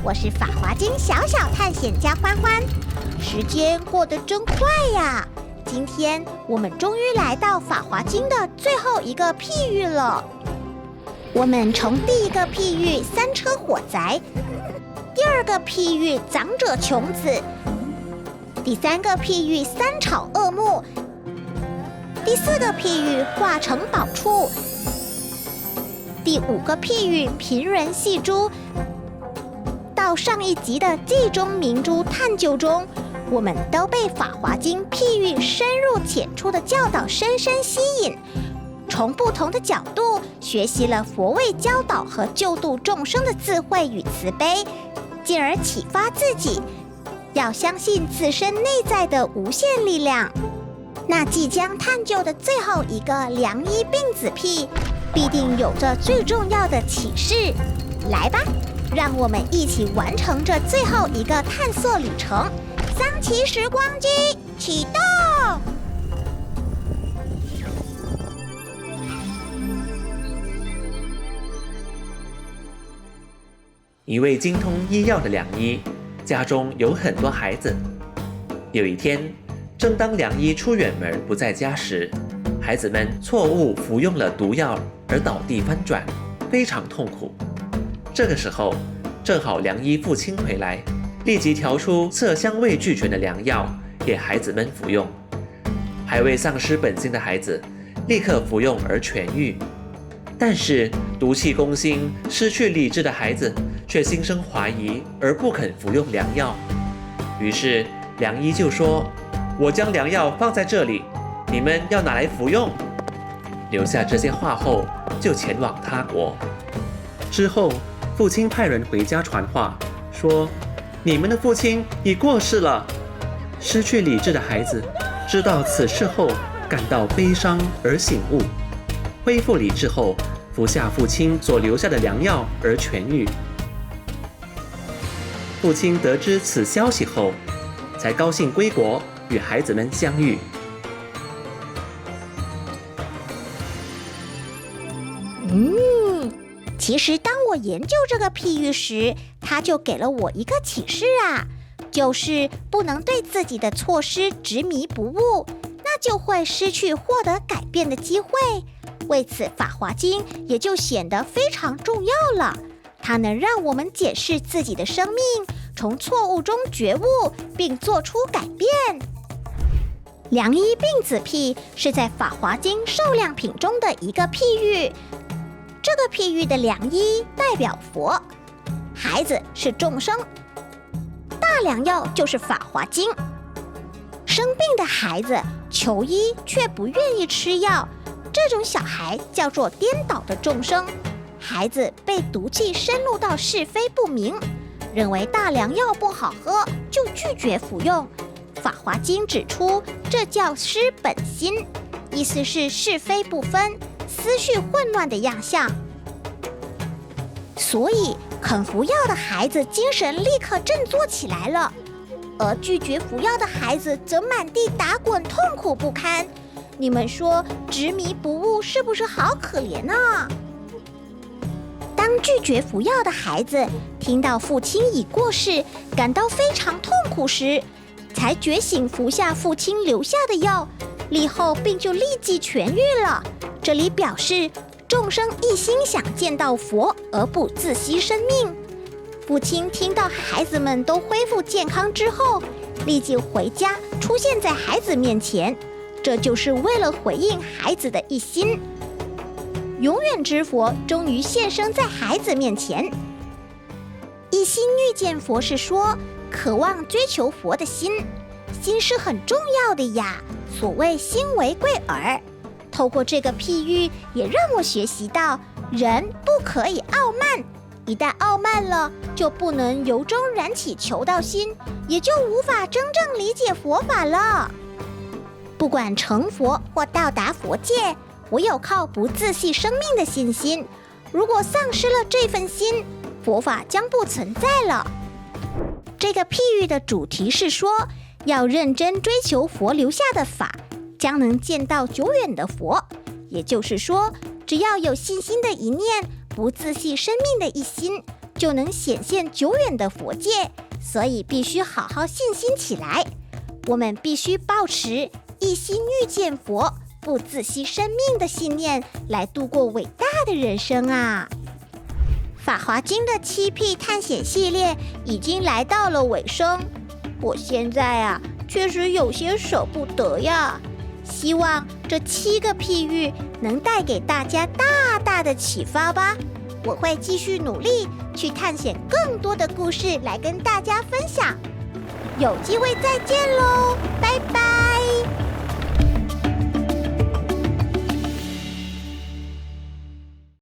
我是法华经小小探险家欢欢。时间过得真快呀！今天我们终于来到法华经的最后一个譬喻了。我们从第一个譬喻三车火灾，第二个譬喻长者穷子，第三个譬喻三草恶木，第四个譬喻化成宝处，第五个譬喻贫人系珠。到上一集的记中明珠探究中，我们都被法华经譬喻深入浅出的教导深深吸引，从不同的角度学习了佛为教导和救度众生的智慧与慈悲，进而启发自己要相信自身内在的无限力量。那即将探究的最后一个良医病子癖，必定有着最重要的启示。来吧，让我们一起完成这最后一个探索旅程。桑奇时光机启动。一位精通医药的良医，家中有很多孩子。有一天，正当良医出远门不在家时，孩子们错误服用了毒药而倒地翻转，非常痛苦。这个时候，正好良医父亲回来，立即调出色香味俱全的良药给孩子们服用。还未丧失本性的孩子立刻服用而痊愈，但是毒气攻心、失去理智的孩子却心生怀疑而不肯服用良药。于是良医就说：“我将良药放在这里，你们要拿来服用。”留下这些话后，就前往他国。之后，父亲派人回家传话，说：“你们的父亲已过世了。”失去理智的孩子知道此事后，感到悲伤而醒悟，恢复理智后，服下父亲所留下的良药而痊愈。父亲得知此消息后，才高兴归国，与孩子们相遇。其实当我研究这个譬喻时，它就给了我一个启示啊，就是不能对自己的错失执迷不悟，那就会失去获得改变的机会。为此，法华经也就显得非常重要了。它能让我们检视自己的生命，从错误中觉悟，并做出改变。良医病子癖是在法华经受量品中的一个譬喻。这个譬喻的良医代表佛，孩子是众生，大良药就是法华经。生病的孩子求医却不愿意吃药，这种小孩叫做颠倒的众生。孩子被毒气深入到是非不明，认为大良药不好喝，就拒绝服用。法华经指出，这叫失本心，意思是是非不分，思绪混乱的样相。所以肯服药的孩子精神立刻振作起来了，而拒绝服药的孩子则满地打滚，痛苦不堪。你们说执迷不悟是不是好可怜啊？当拒绝服药的孩子听到父亲已过世，感到非常痛苦时，才觉醒服下父亲留下的药，立后病就立即痊愈了。这里表示众生一心想见到佛而不自惜生命。父亲听到孩子们都恢复健康之后，立即回家出现在孩子面前，这就是为了回应孩子的一心。永远之佛终于现身在孩子面前。一心遇见佛是说渴望追求佛的心，心是很重要的呀，所谓心为贵耳。透过这个譬喻，也让我学习到人不可以傲慢，一旦傲慢了，就不能由衷燃起求道心，也就无法真正理解佛法了。不管成佛或到达佛界，唯有靠不自惜生命的信心。如果丧失了这份心，佛法将不存在了。这个譬喻的主题是说，要认真追求佛留下的法，将能见到久远的佛。也就是说，只要有信心的一念，不自惜生命的一心，就能显现久远的佛界，所以必须好好信心起来。我们必须抱持一心遇见佛，不自惜生命的信念，来度过伟大的人生啊！法华经的7P 探险系列已经来到了尾声，我现在确实有些舍不得呀。希望这7个譬喻能带给大家大大的启发吧。我会继续努力去探险更多的故事来跟大家分享。有机会再见喽，拜拜。